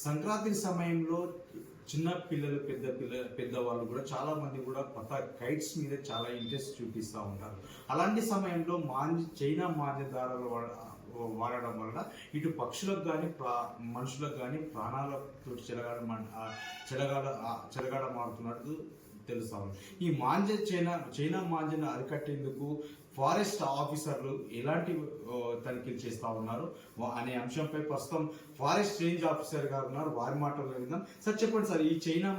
సంక్రాంతి సమయంలో చిన్న పిల్లలు పెద్దవాళ్ళు కూడా చాలా మంది కూడా కైట్స్ మీద చాలా ఇంట్రెస్ట్ చూపిస్తూ ఉంటారు. అలాంటి సమయంలో చైనా మాంజదారాలు వాడడం వల్ల ఇటు పక్షులకు కానీ మనుషులకు కానీ ప్రాణాలతో చెలగాడమాడుతున్నట్టు తెలుస్తా ఉంది. ఈ చైనా మాంజను అరికట్టేందుకు ఫారెస్ట్ ఆఫీసర్లు ఎలాంటి తనిఖీలు చేస్తూ ఉన్నారు అనే అంశంపై ప్రస్తుతం ఫారెస్ట్ రేంజ్ ఆఫీసర్ గారు ఉన్నారు, వారి మాటల్లో విందాం. సార్ చెప్పండి సార్, ఈ చైనా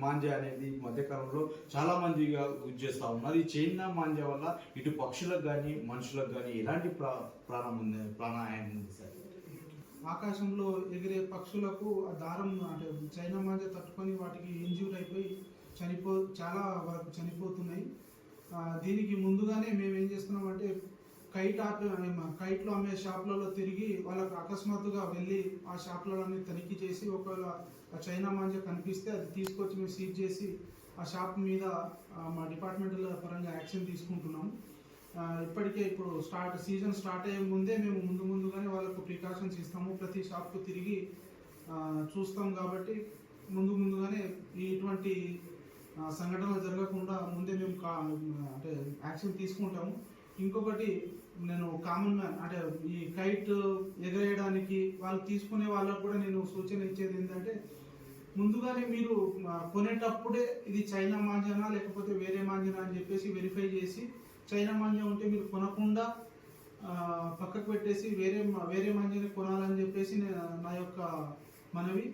మాంజా అనేది మధ్యకాలంలో చాలా మందిగా యూజ్ చేస్తూ ఉన్నారు. ఈ చైనా మాంజా వల్ల ఇటు పక్షులకు కానీ మనుషులకు కానీ ఎలాంటి ప్రాణాయామం ఉంది సార్? ఆకాశంలో ఎగిరే పక్షులకు ఆ దారం అంటే చైనా మాంజా తట్టుకొని వాటికి ఇంజ్యూర్ అయిపోయి చాలా వరకు చనిపోతున్నాయి. దీనికి ముందుగానే మేము ఏం చేస్తున్నామంటే కైట్లు అమ్మే షాపులలో తిరిగి వాళ్ళకు అకస్మాత్తుగా వెళ్ళి ఆ షాపులన్నీ తనిఖీ చేసి ఒకవేళ ఆ చైనా మాంజా కనిపిస్తే అది తీసుకొచ్చి మేము సీజ్ చేసి ఆ షాప్ మీద మా డిపార్ట్మెంటల్ పరంగా యాక్షన్ తీసుకుంటున్నాము. ఇప్పటికే ఇప్పుడు సీజన్ స్టార్ట్ అయ్యే ముందే మేము ముందుగానే వాళ్ళకు ప్రికాషన్స్ ఇస్తాము. ప్రతి షాప్కు తిరిగి చూస్తాం కాబట్టి ముందుగానే ఇటువంటి సంఘటనలు జరగకుండా ముందే మేము అంటే యాక్షన్ తీసుకుంటాము. ఇంకొకటి నేను కామన్ మ్యాన్ అంటే ఈ కైట్ ఎగరేయడానికి వాళ్ళు తీసుకునే వాళ్ళకు కూడా నేను సూచన ఇచ్చేది ఏంటంటే, ముందుగానే మీరు కొనేటప్పుడే ఇది చైనా మాంజానా లేకపోతే వేరే మాంజానా అని చెప్పేసి వెరిఫై చేసి, చైనా మాంజా ఉంటే మీరు కొనకుండా పక్కకు పెట్టేసి వేరే మాంజాని కొనాలని చెప్పేసి నా యొక్క మనవి.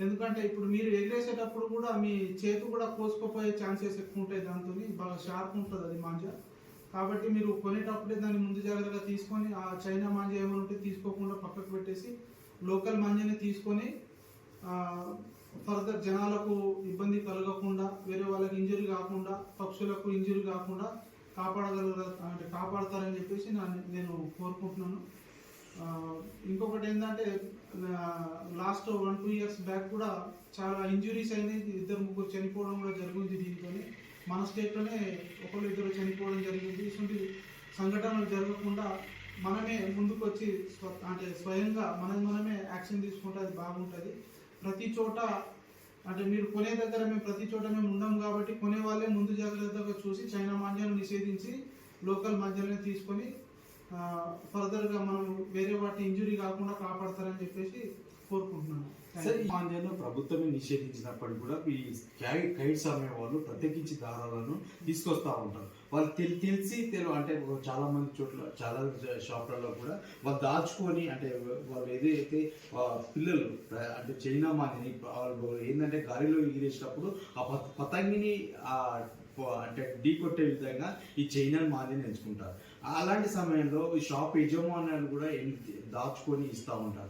ఎందుకంటే ఇప్పుడు మీరు ఎగరేసేటప్పుడు కూడా మీ చేతి కూడా కోసుకుపోయే ఛాన్సెస్ ఎక్కువ ఉంటాయి. దాంతో బాగా షార్ప్ ఉంటుంది అది మాంజా. కాబట్టి మీరు కొనేటప్పుడే దాన్ని ముందు జాగ్రత్తగా తీసుకొని ఆ చైనా మాంజా ఏమైనా ఉంటే తీసుకోకుండా పక్కకు పెట్టేసి లోకల్ మాంజాని తీసుకొని ఫర్దర్ జనాలకు ఇబ్బంది కలగకుండా, వేరే వాళ్ళకి ఇంజరీ కాకుండా, పక్షులకు ఇంజరీ కాకుండా కాపాడతారని చెప్పేసి నేను కోరుకుంటున్నాను. ఇంకొకటి ఏంటంటే, లాస్ట్ 1-2 ఇయర్స్ బ్యాక్ కూడా చాలా ఇంజురీస్ అయినాయి, 2-3 చనిపోవడం కూడా జరిగింది. దీంతో మన స్టేట్లోనే 1-2 చనిపోవడం జరిగింది. ఇటువంటి సంఘటనలు జరగకుండా మనమే ముందుకు వచ్చి అంటే స్వయంగా మనమే యాక్షన్ తీసుకుంటే అది బాగుంటుంది. ప్రతి చోట అంటే మీరు కొనే దగ్గర మేము ప్రతి చోట మేము ఉండం కాబట్టి కొనే వాళ్ళే ముందు జాగ్రత్తగా చూసి చైనా మాంజాను నిషేధించి లోకల్ మాంజాలని తీసుకొని ఫర్దర్గా మనం వేరే వాటి ఇంజురీ కాకుండా కాపాడతారని చెప్పేసి కోరుకుంటున్నాను. సార్, ఈ మాంజాను ప్రభుత్వమే నిషేధించినప్పటికీ కూడా ఈ కైట్స్ అమ్మే వాళ్ళు ప్రత్యేకించి దారాలను తీసుకొస్తా ఉంటారు. వాళ్ళు తెలిసి అంటే చాలా మంది చోట్ల చాలా షాపులలో కూడా వాళ్ళు దాచుకొని అంటే వాళ్ళు ఏదైతే పిల్లలు అంటే చైనా మాంజని వాళ్ళు ఏంటంటే గాలిలో ఎగిరేసినప్పుడు ఆ పతంగిని అంటే ఢీ కొట్టే విధంగా ఈ చైనా మాంజని ఎంచుకుంటారు. అలాంటి సమయంలో ఈ షాప్ యజమానులు కూడా దాచుకొని ఇస్తూ ఉంటారు.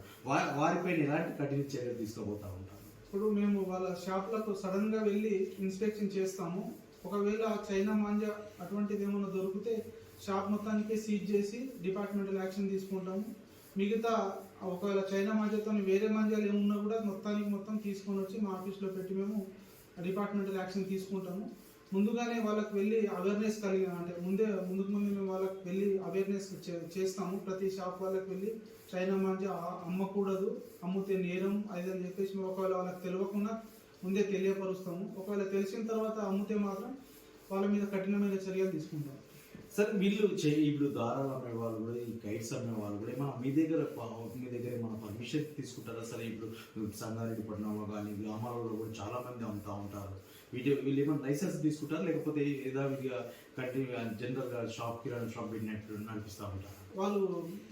వారిపైన ఎలాంటి కఠిన చర్యలు తీసుకోబోతూ ఉంటారు? ఇప్పుడు మేము వాళ్ళ షాప్లకు సడన్గా వెళ్ళి ఇన్స్పెక్షన్ చేస్తాము. ఒకవేళ చైనా మాంజా అటువంటిది ఏమైనా దొరికితే షాప్ మొత్తానికి సీజ్ చేసి డిపార్ట్మెంటల్ యాక్షన్ తీసుకుంటాము. మిగతా ఒకవేళ చైనా మాంజాతో వేరే మాంజాలు ఏమున్నా కూడా మొత్తం తీసుకొని వచ్చి మా ఆఫీస్లో పెట్టి మేము డిపార్ట్మెంటల్ యాక్షన్ తీసుకుంటాము. ముందుగానే వాళ్ళకి వెళ్ళి అవేర్నెస్ అంటే ముందుకు మేము వాళ్ళకి వెళ్ళి అవేర్నెస్ చేస్తాము. ప్రతి షాప్ వాళ్ళకి వెళ్ళి చైనా మాంజా అమ్మకూడదు, అమ్మితే నేరం అదని చెప్పేసి ఒకవేళ వాళ్ళకి తెలియకుండా ముందే తెలియపరుస్తాము. ఒకవేళ తెలిసిన తర్వాత అమ్మితే మాత్రం వాళ్ళ మీద కఠినమైన చర్యలు తీసుకుంటాం. సార్, వీళ్ళు ఇప్పుడు దారాలు అమ్మే వాళ్ళు కూడా ఈ కైట్స్ అమ్మే వాళ్ళు కూడా ఏమన్నా మీ దగ్గర ఏమైనా పర్మిషన్ తీసుకుంటారా? సరే, ఇప్పుడు సంగారెడ్డి పట్టణంలో కానీ గ్రామాలలో కూడా చాలా మంది అమ్ముతూ ఉంటారు. వీళ్ళు ఏమైనా లైసెన్స్ తీసుకుంటారా లేకపోతే యథావిధిగా జనరల్గా కిరాణా షాప్ పెట్టినట్టు నడిపిస్తూ ఉంటారు? వాళ్ళు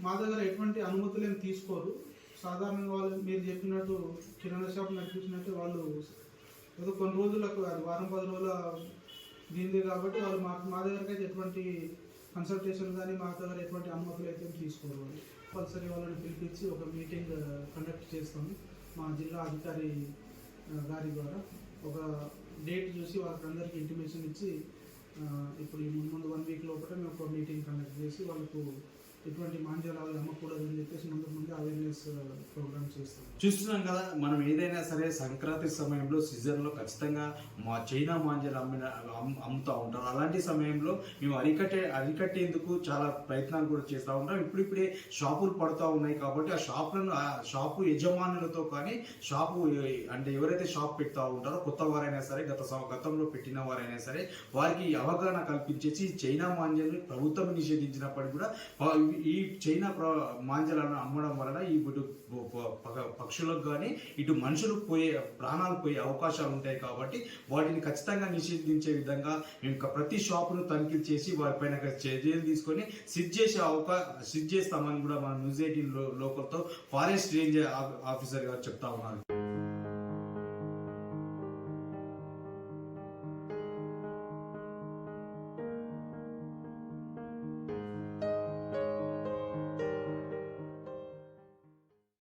మా దగ్గర ఎటువంటి అనుమతులు ఏమి తీసుకోరు. సాధారణంగా వాళ్ళు మీరు చెప్పినట్టు కిరాణా షాప్ నడిపించినట్టు వాళ్ళు ఏదో కొన్ని రోజులకు అది వారం 10 రోజుల దీనిదే కాబట్టి వాళ్ళు మా దగ్గరకు అయితే ఎటువంటి కన్సల్టేషన్ కానీ మా దగ్గర ఎటువంటి అనుమతులు అయితే తీసుకోరు. వాళ్ళు కంపల్సరీ వాళ్ళని పిలిపించి ఒక మీటింగ్ కండక్ట్ చేస్తాము మా జిల్లా అధికారి గారి ద్వారా. ఒక డేట్ చూసి వాళ్ళకి అందరికీ ఇంటిమేషన్ ఇచ్చి ఇప్పుడు ముందు 1 వీక్ లోపల మేము ఒక మీటింగ్ కండక్ట్ చేసి వాళ్ళకు ఇటువంటి మాంజాలు అమ్మకూడదు అని చెప్పేసి ముందు అవేర్నెస్ ప్రోగ్రామ్ చేస్తాం. చూస్తున్నాం కదా, మనం ఏదైనా సరే సంక్రాంతి సమయంలో సీజన్లో ఖచ్చితంగా మా చైనా మాంజాలు అమ్ముతూ ఉంటారు. అలాంటి సమయంలో మేము అరికట్టేందుకు చాలా ప్రయత్నాలు కూడా చేస్తూ ఉంటాం. ఇప్పుడిప్పుడే షాపులు పడుతూ ఉన్నాయి కాబట్టి ఆ షాపు యజమానులతో కానీ అంటే ఎవరైతే షాప్ పెడతా ఉంటారో కొత్త వారైనా సరే గతంలో పెట్టిన వారైనా సరే వారికి అవగాహన కల్పించేసి చైనా మాంజాలను ప్రభుత్వం నిషేధించినప్పటికీ కూడా ఈ చైనా మాంజాలను అమ్మడం వలన ఇటు పక్షులకు కానీ ఇటు మనుషులకు ప్రాణాలు పోయే అవకాశాలు ఉంటాయి. కాబట్టి వాటిని ఖచ్చితంగా నిషేధించే విధంగా మేము ప్రతి షాపును తనిఖీ చేసి వారిపైన చర్యలు తీసుకొని సిజ్ చేస్తామని కూడా మన న్యూస్ 18 లోకల్తో ఫారెస్ట్ రేంజ్ ఆఫీసర్ గారు చెప్తా ఉన్నారు.